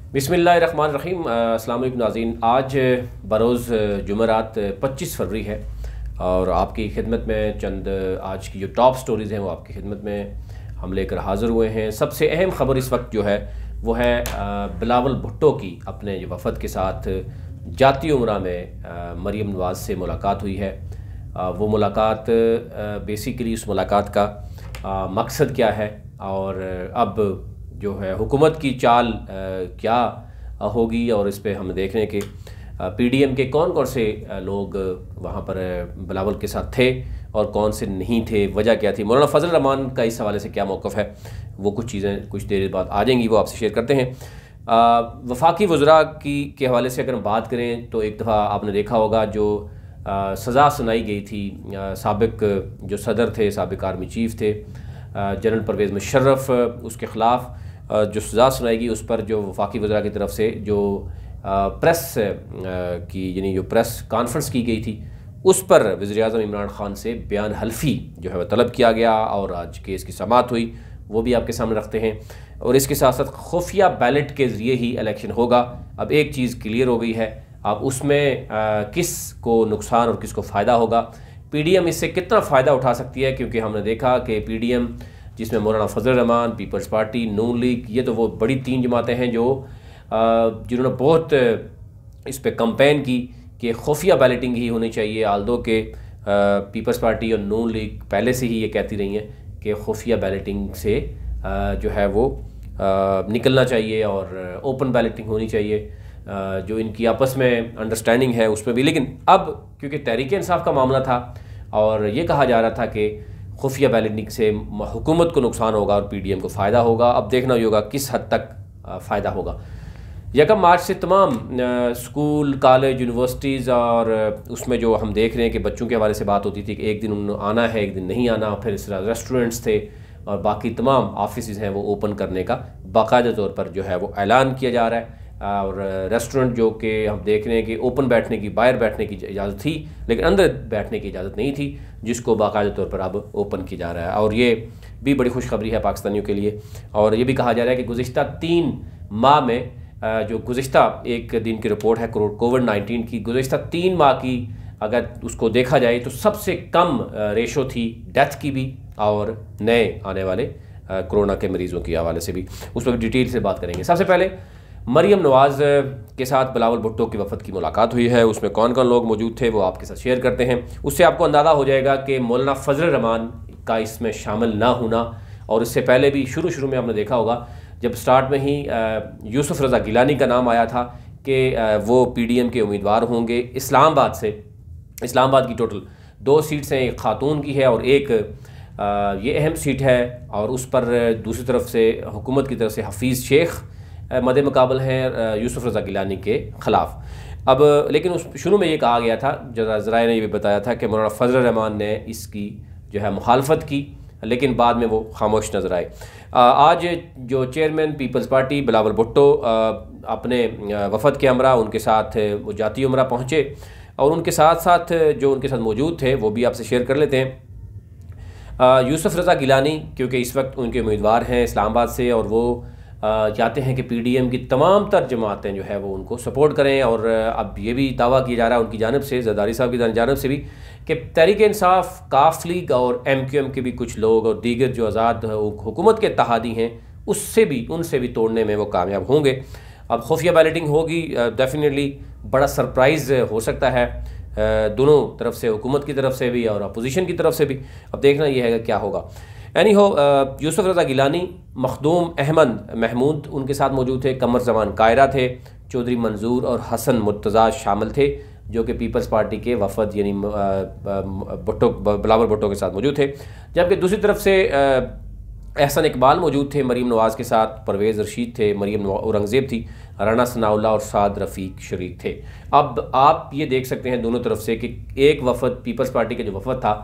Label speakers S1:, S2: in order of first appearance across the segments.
S1: बिस्मिल्लाहिर्रहमानिर्रहीम। अस्सलाम वालेकुम नाज़रीन। आज बरोज़ जुमेरात 25 फरवरी है और आपकी खिदमत में चंद आज की जो टॉप स्टोरीज़ हैं वो आपकी खिदमत में हम लेकर हाज़िर हुए हैं। सबसे अहम ख़बर इस वक्त जो है वो है बिलावल भुट्टो की अपने जो वफ़द के साथ जाती उमरा में मरीम नवाज़ से मुलाकात हुई है। वो मुलाकात बेसिकली उस मुलाकात का मकसद क्या है और अब जो है हुकूमत की चाल क्या होगी, और इस पे हम देख रहे हैं कि पीडीएम के कौन कौन से लोग वहाँ पर बिलावल के साथ थे और कौन से नहीं थे, वजह क्या थी, मौलाना फजल रहमान का इस हवाले से क्या मौक़िफ़ है, वो कुछ चीज़ें कुछ देर बाद आ जाएंगी, वो आपसे शेयर करते हैं। वफाकी वज़रा की के हवाले से अगर हम बात करें तो एक दफ़ा आपने देखा होगा जो सज़ा सुनाई गई थी साबिक जो सदर थे, साबिक आर्मी चीफ़ थे जनरल परवेज़ मुशर्रफ, उसके ख़िलाफ़ जो सज़ा सुनाई गई उस पर जो वफाकी वज़रा की तरफ से जो प्रेस की यानी जो प्रेस कॉन्फ्रेंस की गई थी उस पर वज़ीर-ए-आज़म इमरान ख़ान से बयान हल्फ़ी जो है वह तलब किया गया और आज केस की समाअत हुई, वो भी आपके सामने रखते हैं। और इसके साथ साथ खुफिया बैलेट के ज़रिए ही इलेक्शन होगा। अब एक चीज़ क्लियर हो गई है, अब उसमें किस को नुकसान और किस को फ़ायदा होगा, पीडीएम इससे कितना फ़ायदा उठा सकती है, क्योंकि हमने देखा कि पीडीएम जिसमें मौलाना फजल रहमान, पीपल्स पार्टी, नून लीग, ये तो वो बड़ी तीन जमातें हैं जो जिन्होंने बहुत इस पर कंपेन की कि खुफिया बैलेटिंग ही होनी चाहिए। आल्दो के पीपल्स पार्टी और नून लीग पहले से ही ये कहती रही हैं कि खुफिया बैलेटिंग से जो है वो निकलना चाहिए और ओपन बैलेटिंग होनी चाहिए, जो इनकी आपस में अंडरस्टैंडिंग है उसमें भी। लेकिन अब क्योंकि तहरीक इंसाफ का मामला था और ये कहा जा रहा था कि खुफिया बैलेटिंग से हुकूमत को नुकसान होगा और पीडीएम को फ़ायदा होगा, अब देखना ही होगा किस हद तक फ़ायदा होगा। 1 मार्च से तमाम स्कूल, कॉलेज, यूनिवर्सिटीज़ और उसमें जो हम देख रहे हैं कि बच्चों के हवाले से बात होती थी कि एक दिन उन्होंने आना है, एक दिन नहीं आना, फिर इस तरह रेस्टोरेंट्स थे और बाकी तमाम ऑफिस हैं वो ओपन करने का बाकायदा तौर पर जो है वो ऐलान किया जा रहा है। और रेस्टोरेंट जो कि हम देख रहे हैं कि ओपन बैठने की, बाहर बैठने की इजाज़त थी लेकिन अंदर बैठने की इजाज़त नहीं थी, जिसको बाकायदा तौर पर अब ओपन किया जा रहा है। और ये भी बड़ी खुशखबरी है पाकिस्तानियों के लिए। और ये भी कहा जा रहा है कि गुज़िश्ता 3 माह में जो गुज़िश्ता एक दिन की रिपोर्ट है कोविड-19 की, गुज़िश्ता 3 माह की अगर उसको देखा जाए तो सबसे कम रेशो थी डेथ की भी और नए आने वाले कोरोना के मरीज़ों के हवाले से भी, उस पर डिटेल से बात करेंगे। सबसे पहले मरीम नवाज़ के साथ बिलावल भुट्टो की वफ़द की मुलाकात हुई है, उसमें कौन कौन लोग मौजूद थे वो आपके साथ शेयर करते हैं। उससे आपको अंदाज़ा हो जाएगा कि मौलाना फजल रहमान का इसमें शामिल ना होना, और इससे पहले भी शुरू में आपने देखा होगा जब स्टार्ट में ही यूसुफ रज़ा गिलानी का नाम आया था कि वो पीडीएम के उम्मीदवार होंगे इस्लामाबाद से। इस्लामाबाद की टोटल 2 सीट्स हैं, एक ख़ातून की है और एक ये अहम सीट है, और उस पर दूसरी तरफ से हुकूमत की तरफ से हफीज़ शेख मद मुकाबल हैं यूसुफ रज़ा गिलानी के ख़िलाफ़। अब लेकिन उस शुरू में ये कहा गया था, ज़राए ने ये भी बताया था कि मौलाना फजल रहमान ने इसकी जो है मुखालफत की, लेकिन बाद में वो खामोश नज़र आए। आज जो चेयरमैन पीपल्स पार्टी बिलावल भुट्टो अपने वफ़द के हमरा उनके साथ वो जाती उमरा पहुँचे, और उनके साथ साथ जो उनके साथ मौजूद थे वो भी आपसे शेयर कर लेते हैं। यूसुफ रज़ा गिलानी क्योंकि इस वक्त उनके उम्मीदवार हैं इस्लामाबाद से, और वो चाहते हैं कि पीडीएम की तमाम तर जमातें जो है वो उनको सपोर्ट करें। और अब ये भी दावा किया जा रहा है उनकी जानिब से, ज़रदारी साहब की जानिब से भी, कि तहरीक इंसाफ, काफ लीग और एमक्यूएम के भी कुछ लोग और दीगर जो आज़ाद हुकूमत के इत्तेहादी हैं उनसे भी तोड़ने में वो कामयाब होंगे। अब खुफिया बैलेटिंग होगी, डेफिनेटली बड़ा सरप्राइज़ हो सकता है दोनों तरफ से, हुकूमत की तरफ से भी और अपोजिशन की तरफ से भी। अब देखना यह है क्या होगा। एनी हो, यूसुफ रज़ा गिलानी, मखदूम अहमद महमूद उनके साथ मौजूद थे, कमर जमान कायरा थे, चौधरी मंजूर और हसन मुर्तज़ा शामिल थे जो कि पीपल्स पार्टी के वफ़द यानी बिलावल भुट्टो के साथ मौजूद थे। जबकि दूसरी तरफ से एहसन इकबाल मौजूद थे मरीम नवाज़ के साथ, परवेज़ रशीद थे, मरीम औरंगज़ेब थी, राना सनाउल्लाह और साद रफ़ीक शरीक थे। अब आप ये देख सकते हैं दोनों तरफ से कि एक वफ़द पीपल्स पार्टी का जो वफ़द था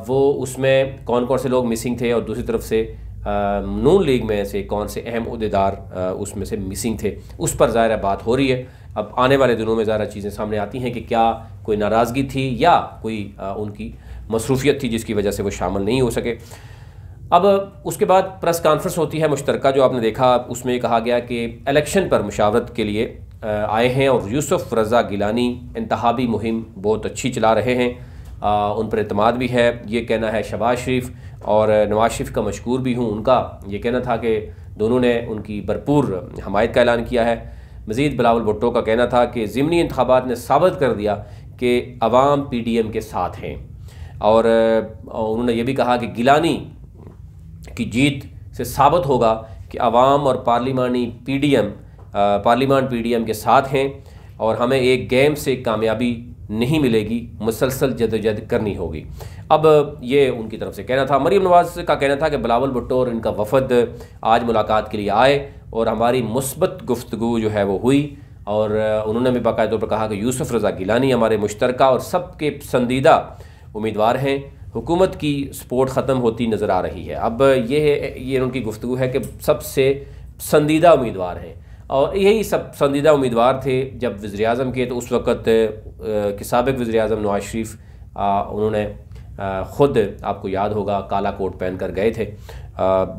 S1: वो उसमें कौन कौन से लोग मिसिंग थे, और दूसरी तरफ से नून लीग में से कौन से अहम उहदेदार उसमें से मिसिंग थे, उस पर ज़ाहिर बात हो रही है। अब आने वाले दिनों में ज़रा चीज़ें सामने आती हैं कि क्या कोई नाराज़गी थी या कोई उनकी मसरूफ़ियत थी जिसकी वजह से वो शामिल नहीं हो सके। अब उसके बाद प्रेस कॉन्फ्रेंस होती है मुश्तरका, जो आपने देखा, उसमें कहा गया कि इलेक्शन पर मुशावरत के लिए आए हैं और यूसुफ रज़ा गिलानी इंतखाबी मुहिम बहुत अच्छी चला रहे हैं, उन पर एतमाद भी है, ये कहना है शहबाज शरीफ। और नवाज शरीफ का मशकूर भी हूँ, उनका ये कहना था कि दोनों ने उनकी भरपूर हमायत का ऐलान किया है। मज़ीद बिलावल भुट्टो का कहना था कि ज़िमनी इंतखाबात ने साबित कर दिया कि अवाम PDM के साथ हैं, और उन्होंने ये भी कहा कि गिलानी की जीत से साबित होगा कि अवाम और पार्लिमान PDM के साथ हैं और हमें एक गेम से कामयाबी नहीं मिलेगी, मुसलसल जदोजहद करनी होगी। अब ये उनकी तरफ से कहना था। मरीम नवाज़ का कहना था कि बिलावल भुट्टो और इनका वफद आज मुलाकात के लिए आए और हमारी मुस्बत गुफ्तगू जो है वो हुई, और उन्होंने भी बाकायदा तौर पर कहा कि यूसुफ रज़ा गिलानी हमारे मुश्तरका और सबके पसंदीदा उम्मीदवार हैं, हुकूमत की सपोर्ट ख़त्म होती नज़र आ रही है। अब ये उनकी गुफ्तगू है कि सबसे पसंदीदा उम्मीदवार हैं, और यही सब पसंदीदा उम्मीदवार थे जब वज़ीर-ए-आज़म के, तो उस वक़्त के साबिक़ वज़ीर-ए-आज़म नवाज शरीफ उन्होंने ख़ुद, आपको याद होगा, काला कोट पहन कर गए थे,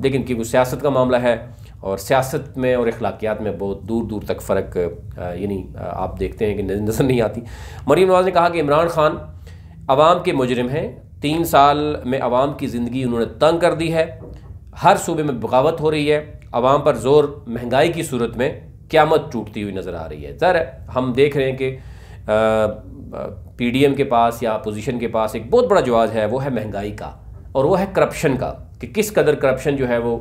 S1: लेकिन क्योंकि सियासत का मामला है और सियासत में और अखलाकियात में बहुत दूर दूर तक फ़र्क यानी आप देखते हैं कि नज़र नहीं आती। मरीम नवाज़ ने कहा कि इमरान खान अवाम के मुजरिम हैं, 3 साल में अवाम की ज़िंदगी उन्होंने तंग कर दी है, हर सूबे में बगावत हो रही है, अवाम पर ज़ोर महंगाई की सूरत में क़यामत टूटती हुई नज़र आ रही है। ज़रा हम देख रहे हैं कि PDM के पास या अपोजिशन के पास एक बहुत बड़ा जवाब है, वो है महंगाई का और वो है करप्शन का, कि किस कदर करप्शन जो है वो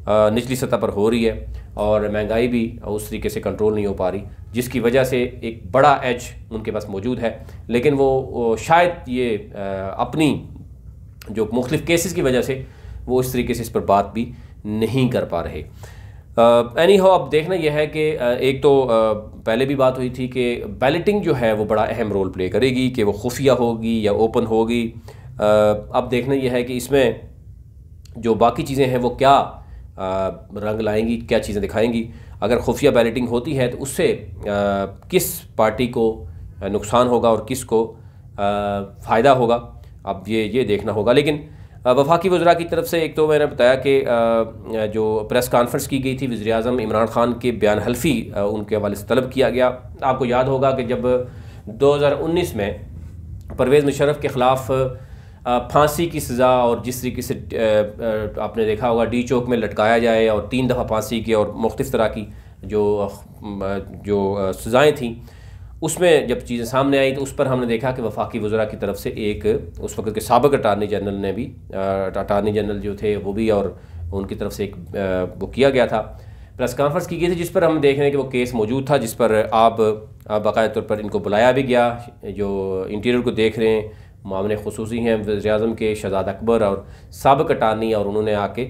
S1: निचली सतह पर हो रही है और महंगाई भी उस तरीके से कंट्रोल नहीं हो पा रही, जिसकी वजह से एक बड़ा एज उनके पास मौजूद है, लेकिन वो शायद ये अपनी जो मुख्तलिफ केसेस की वजह से वो इस तरीके से इस पर बात भी नहीं कर पा रहे। एनी हाउ, अब देखना यह है कि एक तो पहले भी बात हुई थी कि बैलेटिंग जो है वो बड़ा अहम रोल प्ले करेगी, कि वो खुफिया होगी या ओपन होगी। अब देखना यह है कि इसमें जो बाकी चीज़ें हैं वो क्या रंग लाएंगी, क्या चीज़ें दिखाएंगी। अगर खुफिया बैलेटिंग होती है तो उससे किस पार्टी को नुकसान होगा और किस को फ़ायदा होगा, अब ये देखना होगा। लेकिन वफाकी वज़रा की तरफ से एक तो मैंने बताया कि जो प्रेस कॉन्फ्रेंस की गई थी, वज़ीर-ए-आज़म इमरान खान के बयान हल्फी उनके हवाले से तलब किया गया। आपको याद होगा कि जब 2019 में परवेज़ मुशर्रफ के ख़िलाफ़ फांसी की सज़ा और जिस तरीके से आपने देखा होगा डी चौक में लटकाया जाए और 3 दफ़ा फांसी की और मुख्तलिफ़ तरह की जो सज़ाएँ थीं, उसमें जब चीज़ें सामने आई तो उस पर हमने देखा कि वफाकी वज़रा की तरफ से एक उस वक्त के साबिक़ अटारनी जनरल ने भी, अटारनी जनरल जो थे वो भी, और उनकी तरफ से एक वो किया गया था, प्रेस कॉन्फ्रेंस की गई थी, जिस पर हम देख रहे हैं कि वो केस मौजूद था, जिस पर आप बाकायदा तौर पर इनको बुलाया भी गया। जो इंटीरियर को देख रहे हैं, मामले खुसूसी हैं वज़ीर-ए-आज़म के शहज़ाद अकबर और साबिक़ अटारनी, और उन्होंने आके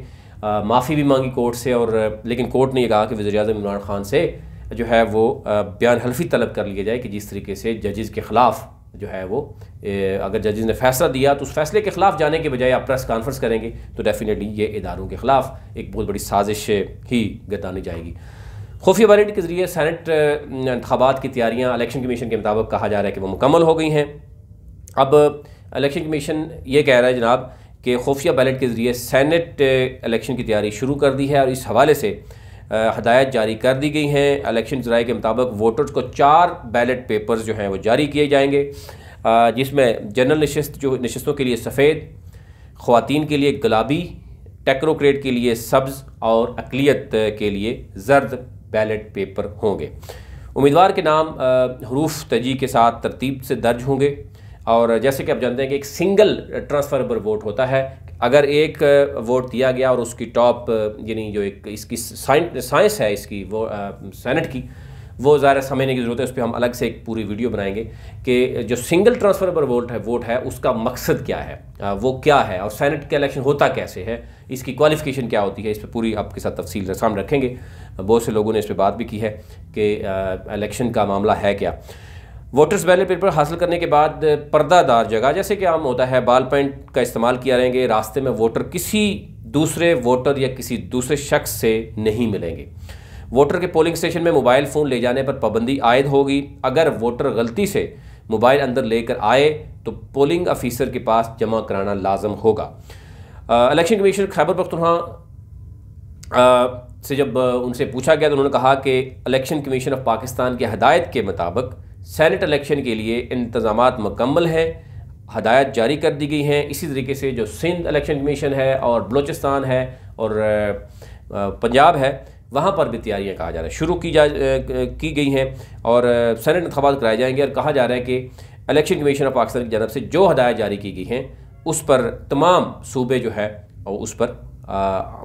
S1: माफ़ी भी मांगी कोर्ट से, और लेकिन कोर्ट ने यह कहा कि वज़ीर-ए-आज़म इमरान खान से जो है वो बयान हल्फी तलब कर लिया जाए कि जिस तरीके से जजेस के ख़िलाफ़ जो है वो अगर जजेस ने फ़ैसला दिया तो उस फैसले के ख़िलाफ़ जाने के बजाय आप प्रेस कॉन्फ्रेंस करेंगे तो डेफिनेटली ये इदारों के ख़िलाफ़ एक बहुत बड़ी साजिश ही गर्दानी जाएगी। खुफिया बैलेट के ज़रिए सेनेट इंतखाबात की तैयारियाँ इलेक्शन कमीशन के मुताबिक कहा जा रहा है कि वो मुकम्मल हो गई हैं। अब इलेक्शन कमीशन ये कह रहा है जनाब कि खुफिया बैलेट के ज़रिए सेनेट इलेक्शन की तैयारी शुरू कर दी है और इस हवाले से हदायत जारी कर दी गई हैं। इलेक्शन ज़राए के मुताबिक वोटर्स को 4 बैलेट पेपर्स जो हैं वो जारी किए जाएंगे, जिसमें जनरल नशिस्तों के लिए सफ़ेद, ख़वातीन के लिए गुलाबी, टेक्नोक्रेट के लिए सब्ज़ और अक़लियत के लिए ज़र्द बैलेट पेपर होंगे। उम्मीदवार के नाम हरूफ तजी के साथ तरतीब से दर्ज होंगे, और जैसे कि आप जानते हैं कि एक सिंगल ट्रांसफरेबल वोट होता है। अगर एक वोट दिया गया और उसकी टॉप यानी जो एक इसकी साइंस है इसकी वो सेनेट की, वो ज़्यादा समझने की ज़रूरत है, उस पर हम अलग से एक पूरी वीडियो बनाएंगे कि जो सिंगल ट्रांसफरेबल वोट है उसका मकसद क्या है, वो क्या है, और सेनेट का इलेक्शन होता कैसे है, इसकी क्वालिफ़िकेशन क्या होती है, इस पर पूरी आपके साथ तफसील सामने रखेंगे। बहुत से लोगों ने इस पर बात भी की है कि इलेक्शन का मामला है क्या। वोटर्स बैलेट पेपर हासिल करने के बाद पर्दादार जगह, जैसे कि आम होता है, बॉल पेन का इस्तेमाल किया रहेंगे। रास्ते में वोटर किसी दूसरे वोटर या किसी दूसरे शख्स से नहीं मिलेंगे। वोटर के पोलिंग स्टेशन में मोबाइल फ़ोन ले जाने पर पाबंदी आयद होगी। अगर वोटर गलती से मोबाइल अंदर लेकर आए तो पोलिंग अफीसर के पास जमा कराना लाजम होगा। इलेक्शन कमीशन खैबर पख्तूनख्वा से जब उनसे पूछा गया तो उन्होंने कहा कि इलेक्शन कमीशन ऑफ पाकिस्तान की हदायत के मुताबिक सेनेट इलेक्शन के लिए इंतज़ामात मुकम्मल हैं, हदायत जारी कर दी गई हैं। इसी तरीके से जो सिंध इलेक्शन कमीशन है और बलूचिस्तान है और पंजाब है, वहाँ पर भी तैयारियाँ कहा जा रहा है शुरू की गई हैं और सेनेट इंतखाबात कराए जाएंगे। और कहा जा रहा है कि इलेक्शन कमीशन ऑफ पाकिस्तान की जानब से जो हदायत जारी की गई हैं उस पर तमाम सूबे जो है और उस पर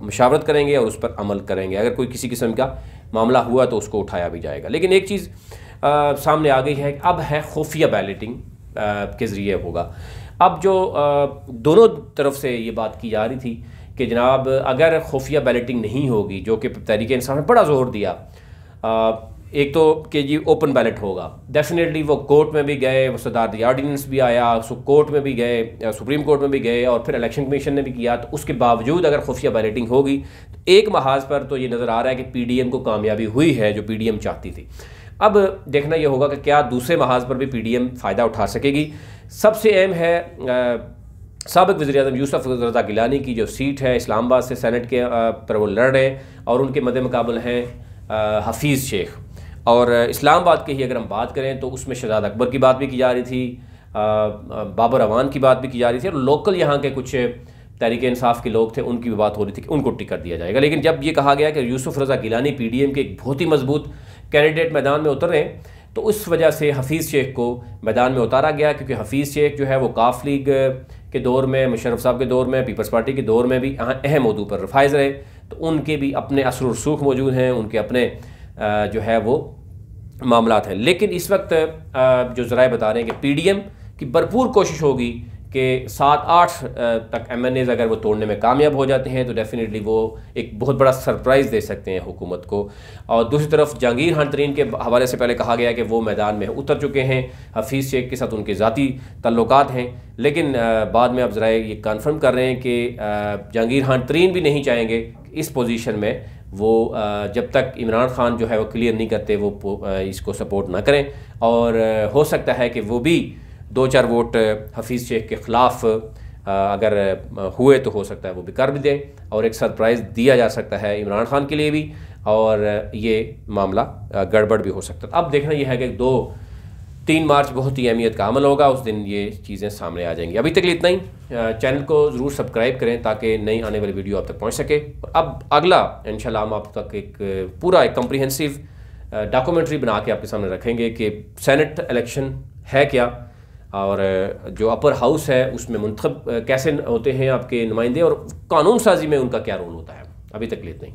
S1: मशावरत करेंगे और उस पर अमल करेंगे। अगर कोई किसी किस्म का मामला हुआ तो उसको उठाया भी जाएगा। लेकिन एक चीज़ सामने आ गई है, अब है खुफिया बैलेटिंग के ज़रिए होगा। अब जो दोनों तरफ से ये बात की जा रही थी कि जनाब अगर खुफिया बैलेटिंग नहीं होगी, जो कि तहरीक इंसाफ ने बड़ा ज़ोर दिया, एक तो कि जी ओपन बैलेट होगा, डेफिनेटली वो कोर्ट में भी गए, वो सदारती आर्डीनेंस भी आया, कोर्ट में भी गए, सुप्रीम कोर्ट में भी गए और फिर इलेक्शन कमीशन ने भी किया। तो उसके बावजूद अगर खुफिया बैलेटिंग होगी तो एक महाज पर तो ये नज़र आ रहा है कि PDM को कामयाबी हुई है जो PDM चाहती थी। अब देखना यह होगा कि क्या दूसरे महाज पर भी PDM फ़ायदा उठा सकेगी। सबसे अहम है साबिक़ वज़ीर-ए-आज़म यूसुफ रज़ा गिलानी की जो सीट है इस्लामाबाद से सेनेट के पर वो लड़ रहे हैं और उनके मद्दे मुकाबल हैं हफीज़ शेख। और इस्लामाबाद की ही अगर हम बात करें तो उसमें शहजाद अकबर की बात भी की जा रही थी, बाबर अवान की बात भी की जा रही थी और लोकल यहाँ के कुछ तहरीक इंसाफ के लोग थे उनकी भी बात हो रही थी कि उनको टिकट दिया जाएगा। लेकिन जब ये कहा गया कि यूसुफ रज़ा गिलानी PDM के एक बहुत ही मजबूत कैंडिडेट मैदान में उतर रहे हैं तो उस वजह से हफीज़ शेख को मैदान में उतारा गया, क्योंकि हफीज़ शेख जो है वो काफ लीग के दौर में, मुशर्रफ साहब के दौर में, पीपल्स पार्टी के दौर में भी अहम मौदू पर फाइज रहे। तो उनके भी अपने असर और रसूख मौजूद हैं, उनके अपने जो है वो मामलात हैं। लेकिन इस वक्त जो ज़राए बता रहे हैं कि PDM की भरपूर कोशिश होगी कि 7-8 तक MNAs अगर वो तोड़ने में कामयाब हो जाते हैं तो डेफिनेटली वो एक बहुत बड़ा सरप्राइज़ दे सकते हैं हुकूमत को। और दूसरी तरफ जहांगीर खान तरीन के हवाले से पहले कहा गया कि वो मैदान में उतर चुके हैं, हफीज़ शेख के साथ उनके ज़ाती तल्लुकात हैं। लेकिन बाद में अब ज़राए ये कन्फर्म कर रहे हैं कि जहांगीर खान तरीन भी नहीं चाहेंगे इस पोजीशन में वो जब तक इमरान खान जो है वो क्लियर नहीं करते वो इसको सपोर्ट ना करें। और हो सकता है कि वो भी 2-4 वोट हफीज़ शेख के ख़िलाफ़ अगर हुए तो हो सकता है वो भी कर भी दें और एक सरप्राइज़ दिया जा सकता है इमरान खान के लिए भी और ये मामला गड़बड़ भी हो सकता है। अब देखना यह है कि 2-3 मार्च बहुत ही अहमियत का अमल होगा, उस दिन ये चीज़ें सामने आ जाएंगी। अभी तक लिए इतना ही। चैनल को ज़रूर सब्सक्राइब करें ताकि नई आने वाली वीडियो आप तक पहुँच सके। और अब अगला इंशाल्लाह हम आप तक एक पूरा एक कम्प्रीहेंसिव डॉक्यूमेंट्री बना के आपके सामने रखेंगे कि सेनेट इलेक्शन है क्या और जो अपर हाउस है उसमें मुंतखब कैसे होते हैं आपके नुमाइंदे और कानून साजी में उनका क्या रोल होता है। अभी तक लिए इतना ही।